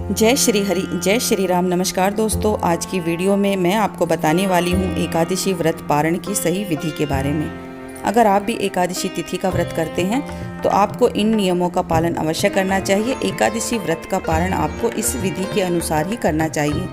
जय श्री हरि, जय श्री राम। नमस्कार दोस्तों, आज की वीडियो में मैं आपको बताने वाली हूँ एकादशी व्रत पारण की सही विधि के बारे में। अगर आप भी एकादशी तिथि का व्रत करते हैं तो आपको इन नियमों का पालन अवश्य करना चाहिए। एकादशी व्रत का पारण आपको इस विधि के अनुसार ही करना चाहिए,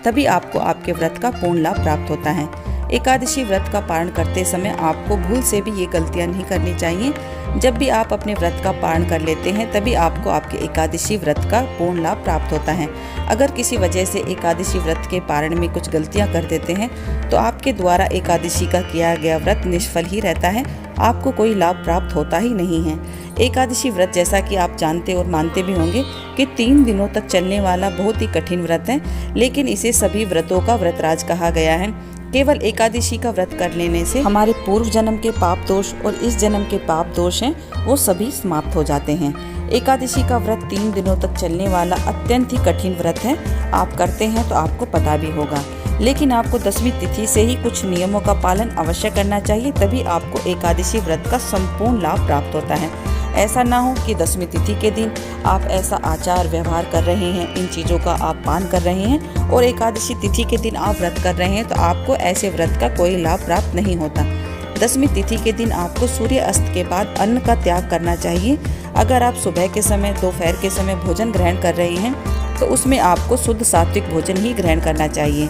तभी आपको आपके व्रत का पूर्ण लाभ प्राप्त होता है। एकादशी व्रत का पारण करते समय आपको भूल से भी ये गलतियां नहीं करनी चाहिए। जब भी आप अपने व्रत का पारण कर लेते हैं तभी आपको आपके एकादशी व्रत का पूर्ण लाभ प्राप्त होता है। अगर किसी वजह से एकादशी व्रत के पारण में कुछ गलतियां कर देते हैं तो आपके द्वारा एकादशी का किया गया व्रत निष्फल ही रहता है, आपको कोई लाभ प्राप्त होता ही नहीं है। एकादशी व्रत, जैसा कि आप जानते और मानते भी होंगे, कि 3 दिनों तक चलने वाला बहुत ही कठिन व्रत है, लेकिन इसे सभी व्रतों का व्रतराज कहा गया है। केवल एकादशी का व्रत कर लेने से हमारे पूर्व जन्म के पाप दोष और इस जन्म के पाप दोष हैं वो सभी समाप्त हो जाते हैं। एकादशी का व्रत 3 दिनों तक चलने वाला अत्यंत ही कठिन व्रत है। आप करते हैं तो आपको पता भी होगा, लेकिन आपको 10वीं तिथि से ही कुछ नियमों का पालन अवश्य करना चाहिए, तभी आपको एकादशी व्रत का संपूर्ण लाभ प्राप्त होता है। ऐसा ना हो कि 10वीं तिथि के दिन आप ऐसा आचार व्यवहार कर रहे हैं, इन चीज़ों का आप पालन कर रहे हैं और एकादशी तिथि के दिन आप व्रत कर रहे हैं तो आपको ऐसे व्रत का कोई लाभ प्राप्त नहीं होता। 10वीं तिथि के दिन आपको सूर्य अस्त के बाद अन्न का त्याग करना चाहिए। अगर आप सुबह के समय, दोपहर के समय भोजन ग्रहण कर रहे हैं तो उसमें आपको शुद्ध सात्विक भोजन ही ग्रहण करना चाहिए।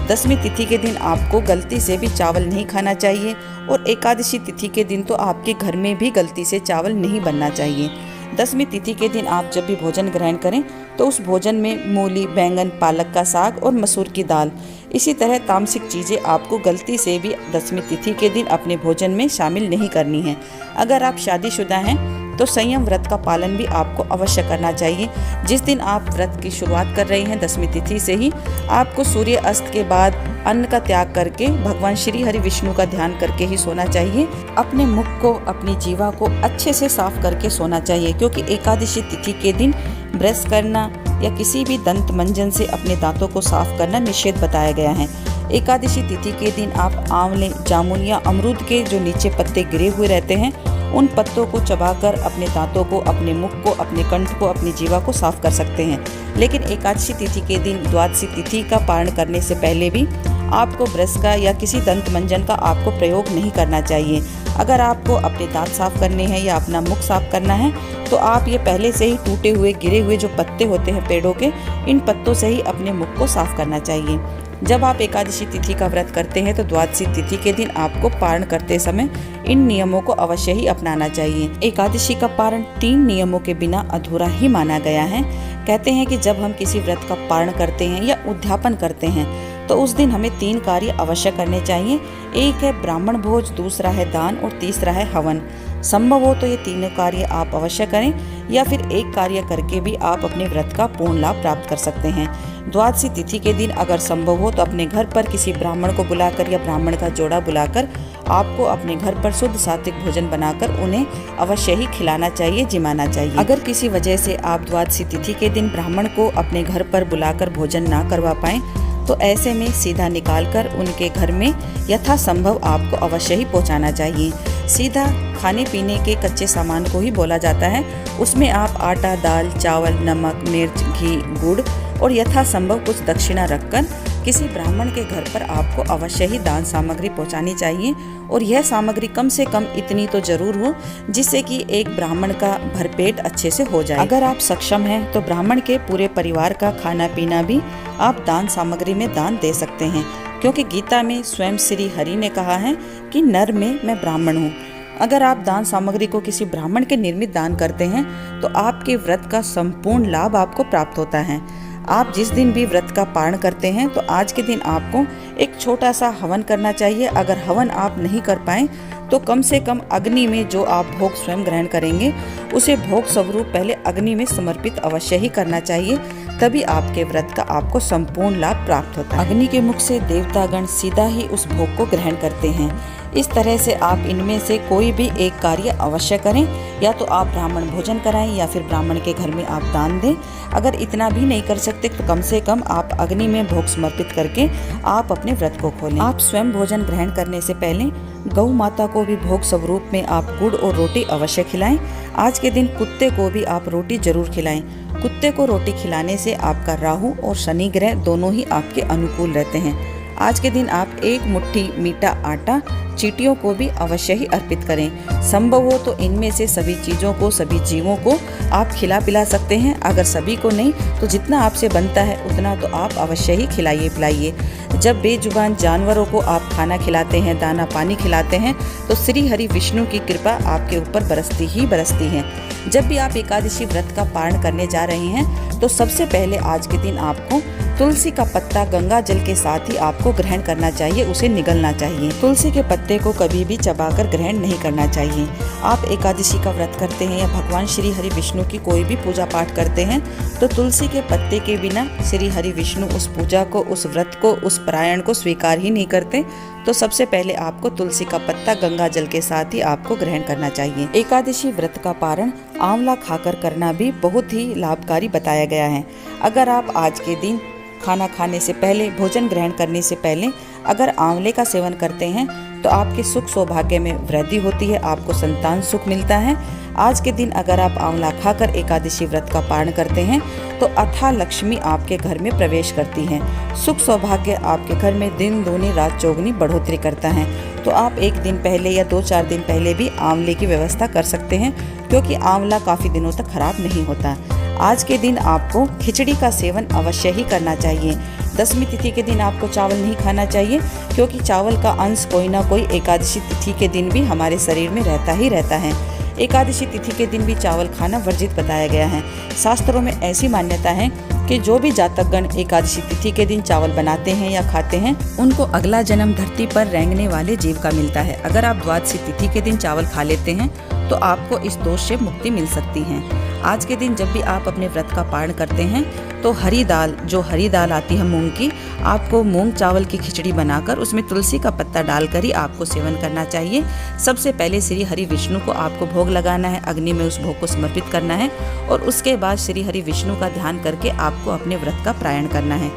10वीं तिथि के दिन आपको गलती से भी चावल नहीं खाना चाहिए और एकादशी तिथि के दिन तो आपके घर में भी गलती से चावल नहीं बनना चाहिए। 10वीं तिथि के दिन आप जब भी भोजन ग्रहण करें तो उस भोजन में मूली, बैंगन, पालक का साग और मसूर की दाल, इसी तरह तामसिक चीज़ें आपको गलती से भी 10वीं तिथि के दिन अपने भोजन में शामिल नहीं करनी है। अगर आप शादीशुदा हैं तो संयम व्रत का पालन भी आपको अवश्य करना चाहिए। जिस दिन आप व्रत की शुरुआत कर रहे हैं 10वीं तिथि से ही आपको सूर्य अस्त के बाद अन्न का त्याग करके भगवान श्री हरि विष्णु का ध्यान करके ही सोना चाहिए। अपने मुख को, अपनी जीवा को अच्छे से साफ करके सोना चाहिए, क्योंकि एकादशी तिथि के दिन ब्रश करना या किसी भी दंत मंजन से अपने दांतों को साफ करना निषेध बताया गया है। एकादशी तिथि के दिन आप आंवले, जामुन या अमरूद के जो नीचे पत्ते गिरे हुए रहते हैं उन पत्तों को चबाकर अपने दांतों को, अपने मुख को, अपने कंठ को, अपनी जीवा को साफ कर सकते हैं। लेकिन एकादशी तिथि के दिन द्वादशी तिथि का पारण करने से पहले भी आपको ब्रश का या किसी दंत मंजन का आपको प्रयोग नहीं करना चाहिए। अगर आपको अपने दांत साफ करने हैं या अपना मुख साफ करना है तो आप ये पहले से ही टूटे हुए, गिरे हुए जो पत्ते होते हैं पेड़ों के, इन पत्तों से ही अपने मुख को साफ करना चाहिए। जब आप एकादशी तिथि का व्रत करते हैं तो द्वादशी तिथि के दिन आपको पारण करते समय इन नियमों को अवश्य ही अपनाना चाहिए। एकादशी का पारण 3 नियमों के बिना अधूरा ही माना गया है। कहते हैं कि जब हम किसी व्रत का पारण करते हैं या उद्यापन करते हैं तो उस दिन हमें 3 कार्य अवश्य करने चाहिए। एक है ब्राह्मण भोज, दूसरा है दान और तीसरा है हवन। संभव हो तो ये तीनों कार्य आप अवश्य करें, या फिर एक कार्य करके भी आप अपने व्रत का पूर्ण लाभ प्राप्त कर सकते हैं। द्वादशी तिथि के दिन अगर संभव हो तो अपने घर पर किसी ब्राह्मण को बुलाकर या ब्राह्मण का जोड़ा बुलाकर आपको अपने घर पर शुद्ध सात्विक भोजन बनाकर उन्हें अवश्य ही खिलाना चाहिए, जिमाना चाहिए। अगर किसी वजह से आप द्वादशी तिथि के दिन ब्राह्मण को अपने घर पर बुलाकर भोजन ना करवा पाएं तो ऐसे में सीधा निकालकर उनके घर में यथासंभव आपको अवश्य ही पहुंचाना चाहिए। सीधा खाने पीने के कच्चे सामान को ही बोला जाता है। उसमें आप आटा, दाल, चावल, नमक, मिर्च, घी, गुड़ और यथासंभव कुछ दक्षिणा रखकर किसी ब्राह्मण के घर पर आपको अवश्य ही दान सामग्री पहुंचानी चाहिए। और यह सामग्री कम से कम इतनी तो जरूर हो जिससे कि एक ब्राह्मण का भरपेट अच्छे से हो जाए। अगर आप सक्षम हैं तो ब्राह्मण के पूरे परिवार का खाना पीना भी आप दान सामग्री में दान दे सकते हैं, क्योंकि गीता में स्वयं श्री हरि ने कहा है कि नर में मैं ब्राह्मण हूँ। अगर आप दान सामग्री को किसी ब्राह्मण के निर्मित दान करते हैं तो आपके व्रत का संपूर्ण लाभ आपको प्राप्त होता है। आप जिस दिन भी व्रत का पारण करते हैं तो आज के दिन आपको एक छोटा सा हवन करना चाहिए। अगर हवन आप नहीं कर पाए तो कम से कम अग्नि में जो आप भोग स्वयं ग्रहण करेंगे उसे भोग स्वरूप पहले अग्नि में समर्पित अवश्य ही करना चाहिए, तभी आपके व्रत का आपको संपूर्ण लाभ प्राप्त होता है। अग्नि के मुख से देवतागण सीधा ही उस भोग को ग्रहण करते हैं। इस तरह से आप इनमें से कोई भी एक कार्य अवश्य करें, या तो आप ब्राह्मण भोजन कराएं या फिर ब्राह्मण के घर में आप दान दें। अगर इतना भी नहीं कर सकते तो कम से कम आप अग्नि में भोग समर्पित करके आप अपने व्रत को खोलें। आप स्वयं भोजन ग्रहण करने से पहले गौ माता को भी भोग स्वरूप में आप गुड़ और रोटी अवश्य खिलाएं। आज के दिन कुत्ते को भी आप रोटी जरूर खिलाएं। कुत्ते को रोटी खिलाने से आपका राहु और शनि ग्रह दोनों ही आपके अनुकूल रहते हैं। आज के दिन आप 1 मुट्ठी मीठा आटा चींटियों को भी अवश्य ही अर्पित करें। संभव हो तो इनमें से सभी चीज़ों को, सभी जीवों को आप खिला पिला सकते हैं। अगर सभी को नहीं तो जितना आपसे बनता है उतना तो आप अवश्य ही खिलाइए पिलाइए। जब बेजुबान जानवरों को आप खाना खिलाते हैं, दाना पानी खिलाते हैं, तो श्री हरि विष्णु की कृपा आपके ऊपर बरसती ही बरसती है। जब भी आप एकादशी व्रत का पारण करने जा रहे हैं तो सबसे पहले आज के दिन आपको तुलसी का पत्ता गंगा जल के साथ ही आपको ग्रहण करना चाहिए, उसे निगलना चाहिए। तुलसी के पत्ते को कभी भी चबाकर ग्रहण नहीं करना चाहिए। आप एकादशी का व्रत करते हैं या भगवान श्री हरि विष्णु की कोई भी पूजा पाठ करते हैं तो तुलसी के पत्ते के बिना श्री हरि विष्णु उस पूजा को, उस व्रत को, उस पारायण को स्वीकार ही नहीं करते। तो सबसे पहले आपको तुलसी का पत्ता गंगा जल के साथ ही आपको ग्रहण करना चाहिए। एकादशी व्रत का पारण आंवला खाकर करना भी बहुत ही लाभकारी बताया गया है। अगर आप आज के दिन खाना खाने से पहले, भोजन ग्रहण करने से पहले अगर आंवले का सेवन करते हैं तो आपके सुख सौभाग्य में वृद्धि होती है, आपको संतान सुख मिलता है। आज के दिन अगर आप आंवला खाकर एकादशी व्रत का पारण करते हैं तो अथाह लक्ष्मी आपके घर में प्रवेश करती है। सुख सौभाग्य आपके घर में दिन दूनी रात चौगुनी बढ़ोतरी करता है। तो आप 1 दिन पहले या 2-4 दिन पहले भी आंवले की व्यवस्था कर सकते हैं, क्योंकि आंवला काफ़ी दिनों तक खराब नहीं होता। आज के दिन आपको खिचड़ी का सेवन अवश्य ही करना चाहिए। दशमी तिथि के दिन आपको चावल नहीं खाना चाहिए, क्योंकि चावल का अंश कोई ना कोई एकादशी तिथि के दिन भी हमारे शरीर में रहता ही रहता है। एकादशी तिथि के दिन भी चावल खाना वर्जित बताया गया है। शास्त्रों में ऐसी मान्यता है कि जो भी जातकगण एकादशी तिथि के दिन चावल बनाते हैं या खाते हैं उनको अगला जन्म धरती पर रेंगने वाले जीव का मिलता है। अगर आप द्वादशी तिथि के दिन चावल खा लेते हैं तो आपको इस दोष से मुक्ति मिल सकती है। आज के दिन जब भी आप अपने व्रत का पारण करते हैं तो हरी दाल आती है मूंग की, आपको मूंग चावल की खिचड़ी बनाकर उसमें तुलसी का पत्ता डालकर ही आपको सेवन करना चाहिए। सबसे पहले श्री हरि विष्णु को आपको भोग लगाना है, अग्नि में उस भोग को समर्पित करना है और उसके बाद श्री हरि विष्णु का ध्यान करके आपको अपने व्रत का पारायण करना है।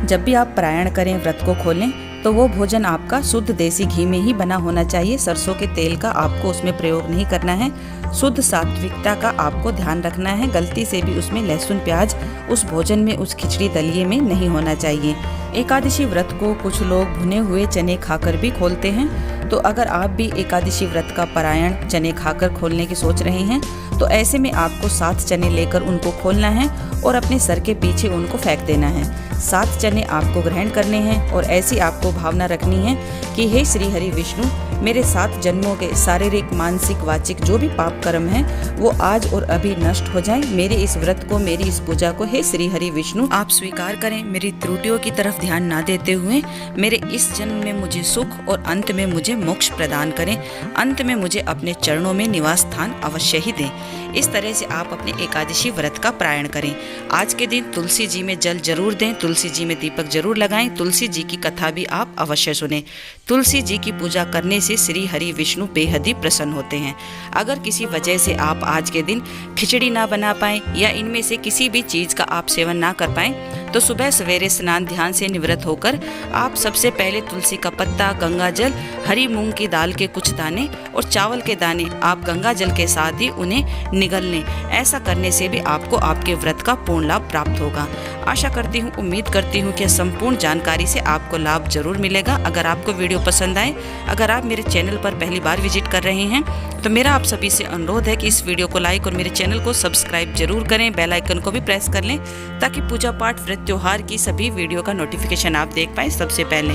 जब भी आप पारायण करें, व्रत को खोलें, तो वो भोजन आपका शुद्ध देसी घी में ही बना होना चाहिए। सरसों के तेल का आपको उसमें प्रयोग नहीं करना है। शुद्ध सात्विकता का आपको ध्यान रखना है। गलती से भी उसमें लहसुन प्याज उस भोजन में, उस खिचड़ी दलिए में नहीं होना चाहिए। एकादशी व्रत को कुछ लोग भुने हुए चने खाकर भी खोलते हैं। तो अगर आप भी एकादशी व्रत का पारायण चने खाकर खोलने की सोच रहे हैं तो ऐसे में आपको 7 चने लेकर उनको खोलना है और अपने सर के पीछे उनको फेंक देना है। 7 चने आपको ग्रहण करने हैं और ऐसी आपको भावना रखनी है कि हे श्री हरि विष्णु, मेरे 7 जन्मों के शारीरिक, मानसिक, वाचिक जो भी पाप कर्म हैं वो आज और अभी नष्ट हो जाएं। मेरे इस व्रत को, मेरी इस पूजा को हे श्री हरि विष्णु आप स्वीकार करें। मेरी त्रुटियों की तरफ ध्यान ना देते हुए मेरे इस जन्म में मुझे सुख और अंत में मुझे मोक्ष प्रदान करें। अंत में मुझे अपने चरणों में निवास स्थान अवश्य ही दें। इस तरह से आप अपने एकादशी व्रत का पारायण करें। आज के दिन तुलसी जी में जल जरूर दें, तुलसी जी में दीपक जरूर लगाएं, तुलसी जी की कथा भी आप अवश्य सुनें। तुलसी जी की पूजा करने से श्री हरि विष्णु बेहद ही प्रसन्न होते हैं। अगर किसी वजह से आप आज के दिन खिचड़ी ना बना पाएं या इनमें से किसी भी चीज का आप सेवन ना कर पाएं तो सुबह सवेरे स्नान ध्यान से निवृत्त होकर आप सबसे पहले तुलसी का पत्ता, गंगा जल, हरी मूंग की दाल के कुछ दाने और चावल के दाने आप गंगा जल के साथ ही उन्हें निगल लें। ऐसा करने से भी आपको आपके व्रत का पूर्ण लाभ प्राप्त होगा। आशा करती हूँ, उम्मीद करती हूँ कि संपूर्ण जानकारी से आपको लाभ जरूर मिलेगा। अगर आपको वीडियो पसंद आए, अगर आप मेरे चैनल पर पहली बार विजिट कर रहे हैं तो मेरा आप सभी से अनुरोध है कि इस वीडियो को लाइक और मेरे चैनल को सब्सक्राइब जरूर करें। बेल आइकन को भी प्रेस कर लें ताकि पूजा पाठ, व्रत, त्योहार की सभी वीडियो का नोटिफिकेशन आप देख पाएं सबसे पहले।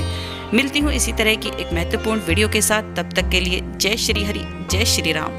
मिलती हूँ इसी तरह की एक महत्वपूर्ण वीडियो के साथ। तब तक के लिए जय श्री हरि, जय श्री राम।